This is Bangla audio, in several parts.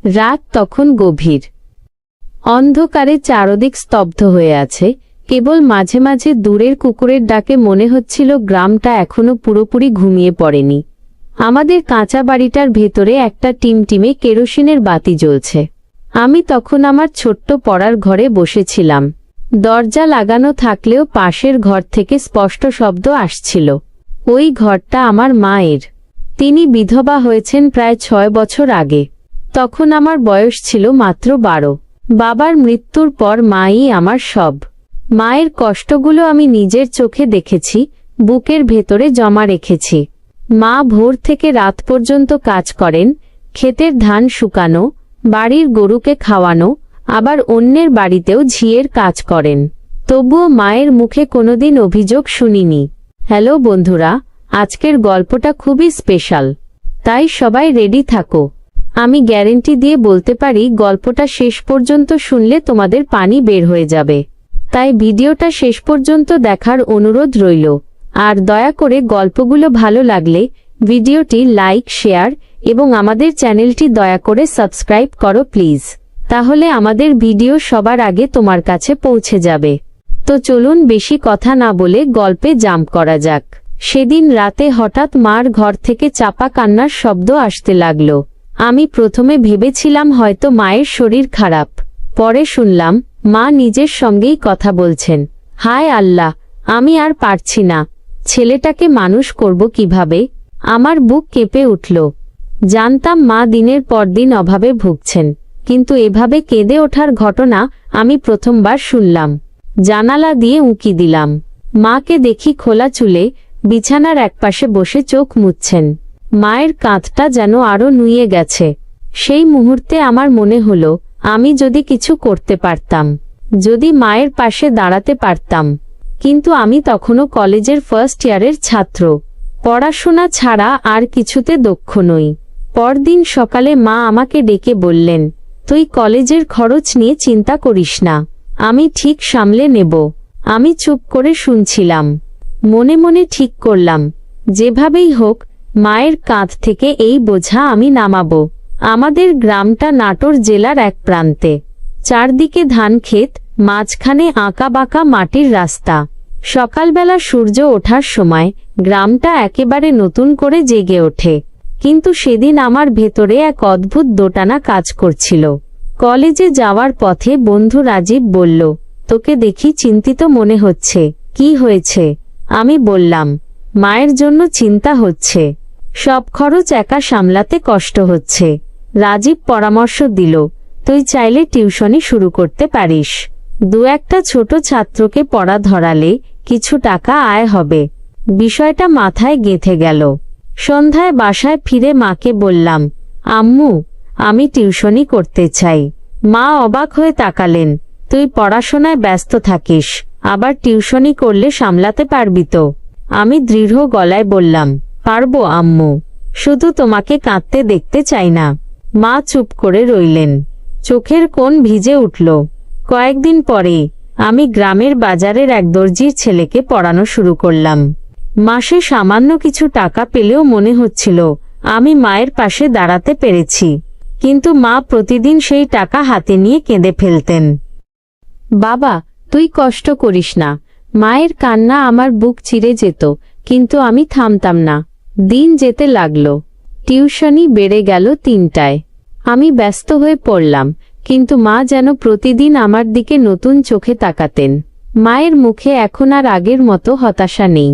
রাত তখন গভীর। অন্ধকারে চারদিক স্তব্ধ হয়ে আছে, কেবল মাঝে মাঝে দূরের কুকুরের ডাকে মনে হচ্ছিল গ্রামটা এখনো পুরোপুরি ঘুমিয়ে পড়েনি। আমাদের কাঁচা বাড়িটার ভেতরে একটা টিমটিমে কেরোসিনের বাতি জ্বলছে। আমি তখন আমার ছোট্ট পড়ার ঘরে বসেছিলাম। দরজা লাগানো থাকলেও পাশের ঘর থেকে স্পষ্ট শব্দ আসছিল। ওই ঘরটা আমার মায়ের। তিনি বিধবা হয়েছেন প্রায় 6 বছর আগে। তখন আমার বয়স ছিল মাত্র 12। বাবার মৃত্যুর পর মাই আমার সব। মায়ের কষ্টগুলো আমি নিজের চোখে দেখেছি, বুকের ভেতরে জমা রেখেছি। মা ভোর থেকে রাত পর্যন্ত কাজ করেন, ক্ষেতের ধান শুকানো, বাড়ির গরুকে খাওয়ানো, আবার অন্যের বাড়িতেও ঝিয়ের কাজ করেন। তবুও মায়ের মুখে কোনোদিন অভিযোগ শুনিনি। হ্যালো বন্ধুরা, আজকের গল্পটা খুবই স্পেশাল, তাই সবাই রেডি থাকো। আমি গ্যারেন্টি দিয়ে বলতে পারি গল্পটা শেষ পর্যন্ত শুনলে তোমাদের পানি বের হয়ে যাবে। তাই ভিডিওটা শেষ পর্যন্ত দেখার অনুরোধ রইল। আর দয়া করে গল্পগুলো ভালো লাগলে ভিডিওটি লাইক, শেয়ার এবং আমাদের চ্যানেলটি দয়া করে সাবস্ক্রাইব করো প্লিজ। তাহলে আমাদের ভিডিও সবার আগে তোমার কাছে পৌঁছে যাবে। তো চলুন বেশি কথা না বলে গল্পে জাম্প করা যাক। সেদিন রাতে হঠাৎ মার ঘর থেকে চাপা কান্নার শব্দ আসতে লাগলো। আমি প্রথমে ভেবেছিলাম হয়তো মায়ের শরীর খারাপ। পরে শুনলাম মা নিজের সঙ্গেই কথা বলছেন। হায় আল্লাহ, আমি আর পারছি না। ছেলেটাকে মানুষ করব কিভাবে? আমার বুক কেঁপে উঠল। জানতাম মা দিনের পর দিন অভাবে ভুগছেন, কিন্তু এভাবে কেঁদে ওঠার ঘটনা আমি প্রথমবার শুনলাম। জানালা দিয়ে উঁকি দিলাম। মাকে দেখি খোলা চুলে বিছানার একপাশে বসে চোখ মুছছেন। মায়ের কাঁধটা যেন আরো নুয়ে গেছে। সেই মুহূর্তে আমার মনে হলো আমি যদি কিছু করতে পারতাম, যদি মায়ের পাশে দাঁড়াতে পারতাম। কিন্তু আমি তখনও কলেজের ফার্স্ট ইয়ারের ছাত্র। পড়াশোনা ছাড়া আর কিছুতে দক্ষ নই। পরদিন সকালে মা আমাকে ডেকে বললেন, তুই কলেজের খরচ নিয়ে চিন্তা করিস না, আমি ঠিক সামলে নেব। আমি চুপ করে শুনছিলাম। মনে মনে ঠিক করলাম, যেভাবেই হোক মায়ের কাঁধ থেকে এই বোঝা আমি নামাবো। আমাদের গ্রামটা নাটোর জেলার এক প্রান্তে। চারদিকে ধান ক্ষেত, মাঝখানে আঁকাবাঁকা মাটির রাস্তা। সকালবেলা সূর্য ওঠার সময় গ্রামটা একেবারে নতুন করে জেগে ওঠে। কিন্তু সেদিন আমার ভেতরে এক অদ্ভুত দোটানা কাজ করছিল। কলেজে যাওয়ার পথে বন্ধু রাজীব বলল, তোকে দেখি চিন্তিত মনে হচ্ছে, কি হয়েছে? আমি বললাম, মায়ের জন্য চিন্তা হচ্ছে। সব খরচ একা সামলাতে কষ্ট হচ্ছে। রাজীব পরামর্শ দিল, তুই চাইলে টিউশনি শুরু করতে পারিস। 2-1টা ছোট ছাত্রকে পড়া ধরালে কিছু টাকা আয় হবে। বিষয়টা মাথায় গেঁথে গেল। সন্ধ্যায় বাসায় ফিরে মাকে বললাম, আম্মু, আমি টিউশনি করতে চাই। মা অবাক হয়ে তাকালেন। তুই পড়াশোনায় ব্যস্ত থাকিস, আবার টিউশনি করলে সামলাতে পারবি তো? আমি দৃঢ় গলায় বললাম, পারবো আম্মু, শুধু তোমাকে কাঁদতে দেখতে চাই না। মা চুপ করে রইলেন। চোখের কোণ ভিজে উঠল। কয়েকদিন পরে আমি গ্রামের বাজারের এক দর্জির ছেলেকে পড়ানো শুরু করলাম। মাসে সামান্য কিছু টাকা পেলেও মনে হচ্ছিল আমি মায়ের পাশে দাঁড়াতে পেরেছি। কিন্তু মা প্রতিদিন সেই টাকা হাতে নিয়ে কেঁদে ফেলতেন। বাবা, তুই কষ্ট করিস না। মায়ের কান্না আমার বুক চিরে যেত, কিন্তু আমি থামতাম না। দিন যেতে লাগলো। টিউশনি বেড়ে গেল 3টায়। আমি ব্যস্ত হয়ে পড়লাম, কিন্তু মা যেন প্রতিদিন আমার দিকে নতুন চোখে তাকাতেন। মায়ের মুখে এখন আর আগের মতো হতাশা নেই।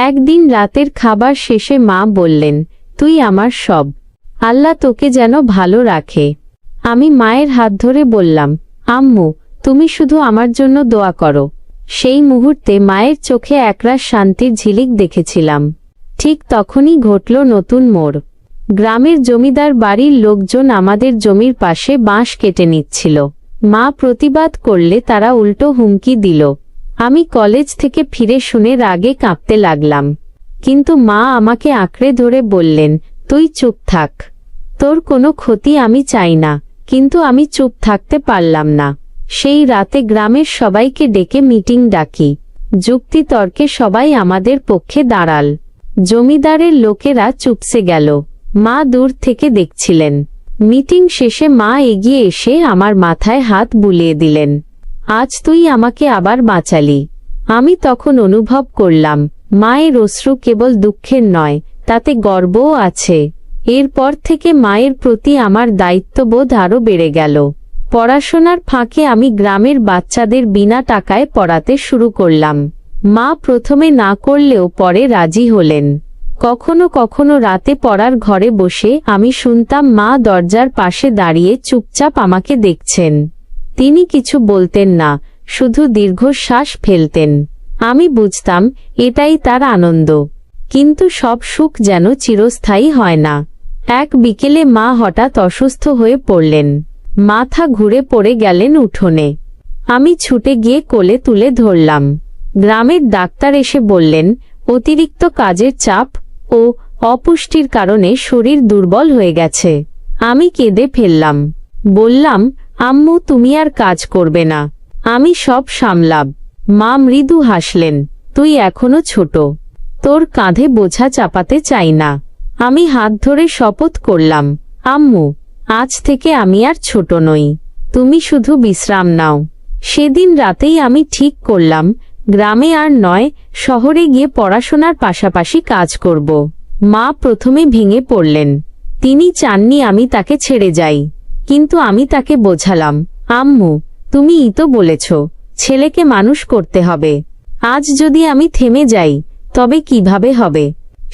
একদিন রাতের খাবার শেষে মা বললেন, তুই আমার সব। আল্লাহ তোকে যেন ভালো রাখে। আমি মায়ের হাত ধরে বললাম, আম্মু, তুমি শুধু আমার জন্য দোয়া করো। সেই মুহূর্তে মায়ের চোখে একরাশ শান্তির ঝিলিক দেখেছিলাম। ঠিক তখনই ঘটল নতুন মোড়। গ্রামের জমিদার বাড়ির লোকজন আমাদের জমির পাশে বাঁশ কেটে নিচ্ছিল। মা প্রতিবাদ করলে তারা উল্টো হুমকি দিল। আমি কলেজ থেকে ফিরে শুনে রাগে কাঁপতে লাগলাম। কিন্তু মা আমাকে আঁকড়ে ধরে বললেন, তুই চুপ থাক, তোর কোনো ক্ষতি আমি চাই না। কিন্তু আমি চুপ থাকতে পারলাম না। সেই রাতে গ্রামের সবাইকে ডেকে মিটিং ডাকি। যুক্তিতর্কে সবাই আমাদের পক্ষে দাঁড়াল। জমিদারের লোকেরা চুপসে গেল। মা দূর থেকে দেখছিলেন। মিটিং শেষে মা এগিয়ে এসে আমার মাথায় হাত বুলিয়ে দিলেন। আজ তুই আমাকে আবার বাঁচালি। আমি তখন অনুভব করলাম মায়ের অশ্রু কেবল দুঃখের নয়, তাতে গর্বও আছে। এরপর থেকে মায়ের প্রতি আমার দায়িত্ববোধ আরও বেড়ে গেল। পড়াশোনার ফাঁকে আমি গ্রামের বাচ্চাদের বিনা টাকায় পড়াতে শুরু করলাম। মা প্রথমে না করলেও পরে রাজি হলেন। কখনো কখনো রাতে পড়ার ঘরে বসে আমি শুনতাম মা দরজার পাশে দাঁড়িয়ে চুপচাপ আমাকে দেখছেন। তিনি কিছু বলতেন না, শুধু দীর্ঘশ্বাস ফেলতেন। আমি বুঝতাম এটাই তার আনন্দ। কিন্তু সব সুখ যেন চিরস্থায়ী হয় না। এক বিকেলে মা হঠাৎ অসুস্থ হয়ে পড়লেন। মাথা ঘুরে পড়ে গেলেন উঠোনে। আমি ছুটে গিয়ে কোলে তুলে ধরলাম। গ্রামের ডাক্তার এসে বললেন অতিরিক্ত কাজের চাপ ও অপুষ্টির কারণে শরীর দুর্বল হয়ে গেছে। আমি কেঁদে ফেললাম। বললাম, আম্মু তুমি আর কাজ করবে না, আমি সব সামলাব। মা মৃদু হাসলেন, তুই এখনো ছোট, তোর কাঁধে বোঝা চাপাতে চাই না। আমি হাত ধরে শপথ করলাম, আম্মু আজ থেকে আমি আর ছোট নই, তুমি শুধু বিশ্রাম নাও। সেদিন রাতেই আমি ঠিক করলাম গ্রামে আর নয়, শহরে গিয়ে পড়াশোনার পাশাপাশি কাজ করব। মা প্রথমে ভেঙে পড়লেন। তিনি চাননি আমি তাকে ছেড়ে যাই, কিন্তু আমি তাকে বোঝালাম, আম্মু তুমিই তো বলেছ ছেলেকে মানুষ করতে হবে। আজ যদি আমি থেমে যাই তবে কিভাবে হবে?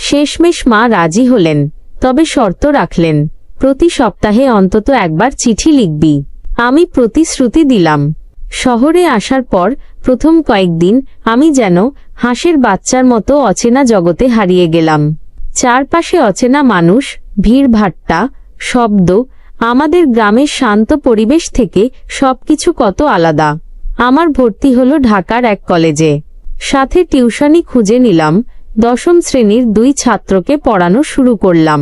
শেষমেশ মা রাজি হলেন, তবে শর্ত রাখলেন, প্রতি সপ্তাহে অন্তত একবার চিঠি লিখবি। আমি প্রতিশ্রুতি দিলাম। শহরে আসার পর প্রথম কয়েকদিন আমি যেন হাঁসের বাচ্চার মতো অচেনা জগতে হারিয়ে গেলাম। চারপাশে অচেনা মানুষ, ভিড়ভাট্টা, শব্দ। আমাদের গ্রামের শান্ত পরিবেশ থেকে সবকিছু কত আলাদা। আমার ভর্তি হলো ঢাকার এক কলেজে। সাথে টিউশনি খুঁজে নিলাম। 10ম শ্রেণীর 2 ছাত্রকে পড়ানো শুরু করলাম।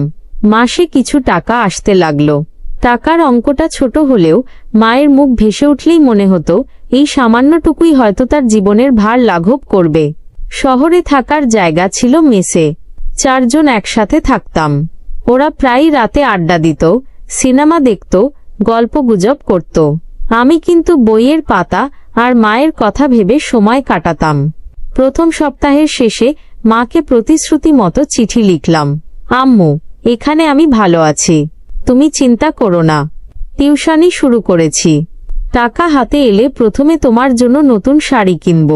মাসে কিছু টাকা আসতে লাগলো। টাকার অঙ্কটা ছোট হলেও মায়ের মুখ ভেসে উঠলেই মনে হতো এই সামান্যটুকুই হয়তো তার জীবনের ভার লাঘব করবে। শহরে থাকার জায়গা ছিল মেসে। 4 জন একসাথে থাকতাম। ওরা প্রায় রাতে আড্ডা দিত, সিনেমা দেখত, গল্পগুজব করত। আমি কিন্তু বইয়ের পাতা আর মায়ের কথা ভেবে সময় কাটাতাম। প্রথম সপ্তাহের শেষে মাকে প্রতিশ্রুতি মতো চিঠি লিখলাম, আম্মু এখানে আমি ভালো আছি, তুমি চিন্তা করো না। টিউশনি শুরু করেছি। টাকা হাতে এলে প্রথমে তোমার জন্য নতুন শাড়ি কিনব।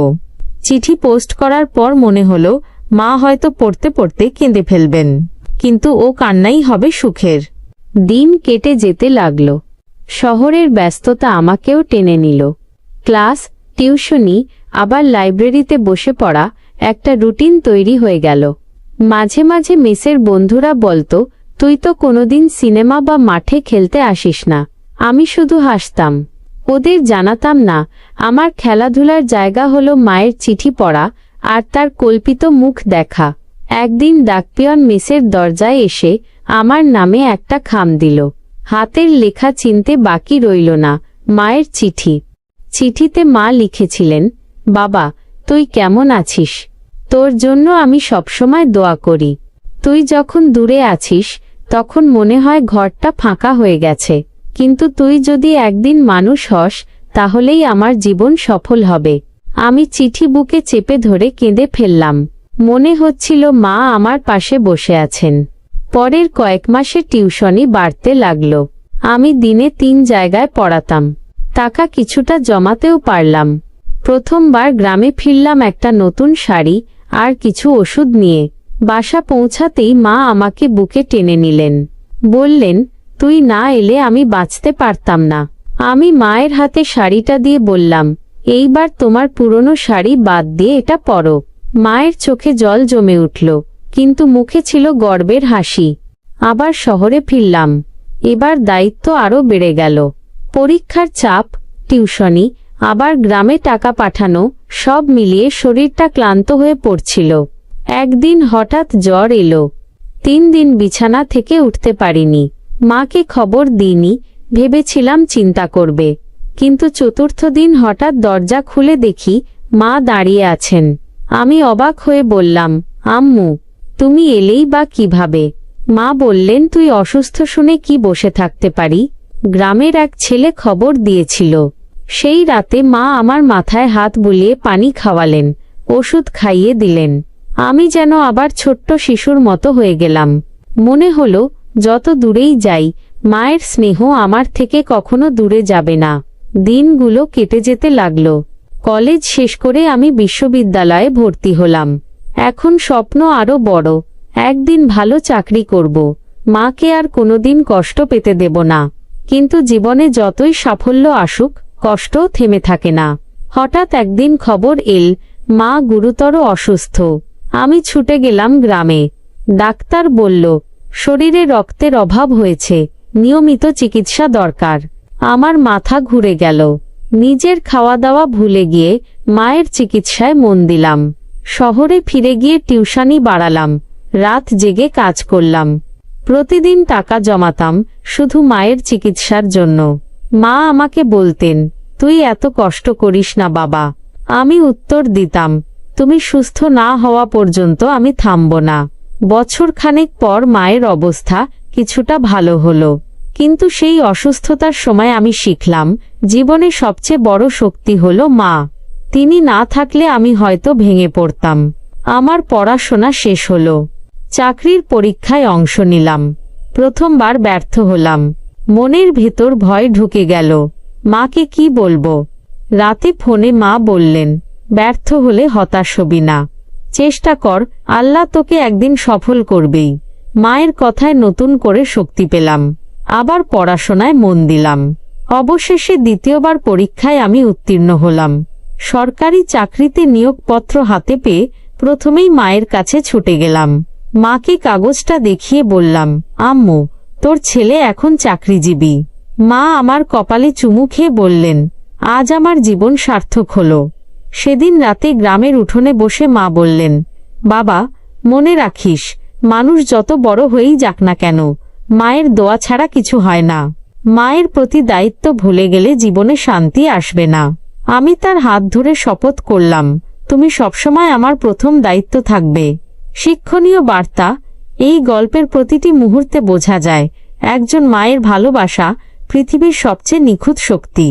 চিঠি পোস্ট করার পর মনে হলো মা হয়তো পড়তে পড়তে কেঁদে ফেলবেন, কিন্তু ও কান্নাই হবে সুখের। দিন কেটে যেতে লাগলো। শহরের ব্যস্ততা আমাকেও টেনে নিল। ক্লাস, টিউশনি, আবার লাইব্রেরিতে বসে পড়া, একটা রুটিন তৈরি হয়ে গেল। মাঝে মাঝে মেসের বন্ধুরা বলতো, তুই তো কোনোদিন সিনেমা বা মাঠে খেলতে আসিস না। আমি শুধু হাসতাম। ওদের জানাতাম না আমার খেলাধুলার জায়গা হলো মায়ের চিঠি পড়া আর তার কল্পিত মুখ দেখা। একদিন ডাকপিয়ন মেসের দরজায় এসে আমার নামে একটা খাম দিল। হাতের লেখা চিনতে বাকি রইল না, মায়ের চিঠি। চিঠিতে মা লিখেছিলেন, বাবা তুই কেমন আছিস? তোর জন্য আমি সবসময় দোয়া করি। তুই যখন দূরে আছিস তখন মনে হয় ঘরটা ফাঁকা হয়ে গেছে, কিন্তু তুই যদি একদিন মানুষ হস তাহলেই আমার জীবন সফল হবে। আমি চিঠি বুকে চেপে ধরে কেঁদে ফেললাম। মনে হচ্ছিল মা আমার পাশে বসে আছেন। পরের কয়েক মাসে টিউশনি বাড়তে লাগল। আমি দিনে 3 জায়গায় পড়াতাম। টাকা কিছুটা জমাতেও পারলাম। প্রথমবার গ্রামে ফিরলাম একটা নতুন শাড়ি আর কিছু ওষুধ নিয়ে। বাসা পৌঁছাতেই মা আমাকে বুকে টেনে নিলেন। বললেন, তুই না এলে আমি বাঁচতে পারতাম না। আমি মায়ের হাতে শাড়িটা দিয়ে বললাম, এইবার তোমার পুরনো শাড়ি বাদ দিয়ে এটা পরো। মায়ের চোখে জল জমে উঠল, কিন্তু মুখে ছিল গর্বের হাসি। আবার শহরে ফিরলাম। এবার দায়িত্ব আরও বেড়ে গেল। পরীক্ষার চাপ, টিউশনি, আবার গ্রামে টাকা পাঠানো, সব মিলিয়ে শরীরটা ক্লান্ত হয়ে পড়ছিল। একদিন হঠাৎ জ্বর এলো। 3 দিন বিছানা থেকে উঠতে পারিনি। মাকে খবর দিইনি, ভেবেছিলাম চিন্তা করবে। কিন্তু 4র্থ দিন হঠাৎ দরজা খুলে দেখি মা দাঁড়িয়ে আছেন। আমি অবাক হয়ে বললাম, আম্মু তুমি এলেই বা কিভাবে? মা বললেন, তুই অসুস্থ শুনে কি বসে থাকতে পারি? গ্রামের এক ছেলে খবর দিয়েছিল। সেই রাতে মা আমার মাথায় হাত বুলিয়ে পানি খাওয়ালেন, ওষুধ খাইয়ে দিলেন। আমি যেন আবার ছোট্ট শিশুর মতো হয়ে গেলাম। মনে হলো যত দূরেই যাই, মায়ের স্নেহ আমার থেকে কখনো দূরে যাবে না। দিনগুলো কেটে যেতে লাগলো। কলেজ শেষ করে আমি বিশ্ববিদ্যালয়ে ভর্তি হলাম। এখন স্বপ্ন আরো বড়, একদিন ভালো চাকরি করব, মাকে আর কোনোদিন কষ্ট পেতে দেব না। কিন্তু জীবনে যতই সাফল্য আসুক, কষ্টও থেমে থাকে না। হঠাৎ একদিন খবর এল, মা গুরুতর অসুস্থ। আমি ছুটে গেলাম গ্রামে। ডাক্তার বলল, শরীরে রক্তের অভাব হয়েছে, নিয়মিত চিকিৎসা দরকার। আমার মাথা ঘুরে গেল। নিজের খাওয়া দাওয়া ভুলে গিয়ে মায়ের চিকিৎসায় মন দিলাম। শহরে ফিরে গিয়ে টিউশনি বাড়ালাম, রাত জেগে কাজ করলাম। প্রতিদিন টাকা জমাতাম শুধু মায়ের চিকিৎসার জন্য। মা আমাকে বলতেন, তুই এত কষ্ট করিস না বাবা। আমি উত্তর দিতাম, তুমি সুস্থ না হওয়া পর্যন্ত আমি থামব না। বছরখানেক পর মায়ের অবস্থা কিছুটা ভালো হলো। কিন্তু সেই অসুস্থতার সময় আমি শিখলাম, জীবনে সবচেয়ে বড় শক্তি হলো মা। তিনি না থাকলে আমি হয়তো ভেঙে পড়তাম। আমার পড়াশোনা শেষ হলো। চাকরির পরীক্ষায় অংশ নিলাম। প্রথমবার ব্যর্থ হলাম। মনের ভেতর ভয় ঢুকে গেল। মাকে কি বলবো? রাতে ফোনে মা বললেন, ব্যর্থ হলে হতাশ হবি না, চেষ্টা কর, আল্লাহ তোকে একদিন সফল করবেই। মায়ের কথায় নতুন করে শক্তি পেলাম। আবার পড়াশোনায় মন দিলাম। অবশেষে দ্বিতীয়বার পরীক্ষায় আমি উত্তীর্ণ হলাম। সরকারি চাকরিতে নিয়োগপত্র হাতে পেয়ে প্রথমেই মায়ের কাছে ছুটে গেলাম। মাকে কাগজটা দেখিয়ে বললাম, আম্মু, তোর ছেলে এখন চাকরিজীবী। মা আমার কপালে চুমু খেয়ে বললেন, আজ আমার জীবন সার্থক হলো। সেদিন রাতে গ্রামের উঠোনে বসে মা বললেন, বাবা, মনে রাখিস, মানুষ যত বড় হয়েই যাক না কেন, মায়ের দোয়া ছাড়া কিছু হয় না। মায়ের প্রতি দায়িত্ব ভুলে গেলে জীবনে শান্তি আসবে না। আমি তার হাত ধরে শপথ করলাম, তুমি সবসময় আমার প্রথম দায়িত্ব থাকবে। শিক্ষণীয় বার্তা, এই গল্পের প্রতিটি মুহূর্তে বোঝা যায়, একজন মায়ের ভালোবাসা পৃথিবীর সবচেয়ে নিখুঁত শক্তি।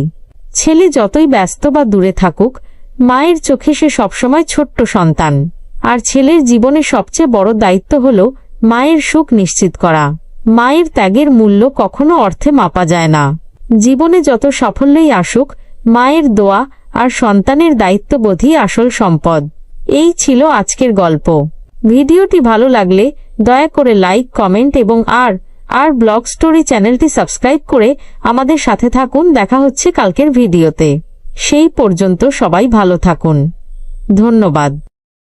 ছেলে যতই ব্যস্ত বা দূরে থাকুক, মায়ের চোখে সে সবসময় ছোট্ট সন্তান। আর ছেলের জীবনে সবচেয়ে বড় দায়িত্ব হল মায়ের সুখ নিশ্চিত করা। মায়ের ত্যাগের মূল্য কখনো অর্থে মাপা যায় না। জীবনে যত সাফল্যই আসুক, মায়ের দোয়া আর সন্তানের দায়িত্ববোধই আসল সম্পদ। এই ছিল আজকের গল্প। ভিডিওটি ভালো লাগলে দয়া করে লাইক, কমেন্ট এবং আর ব্লগ স্টোরি চ্যানেলটি সাবস্ক্রাইব করে আমাদের সাথে থাকুন। দেখা হচ্ছে কালকের ভিডিওতে। সেই পর্যন্ত সবাই ভালো থাকুন। ধন্যবাদ।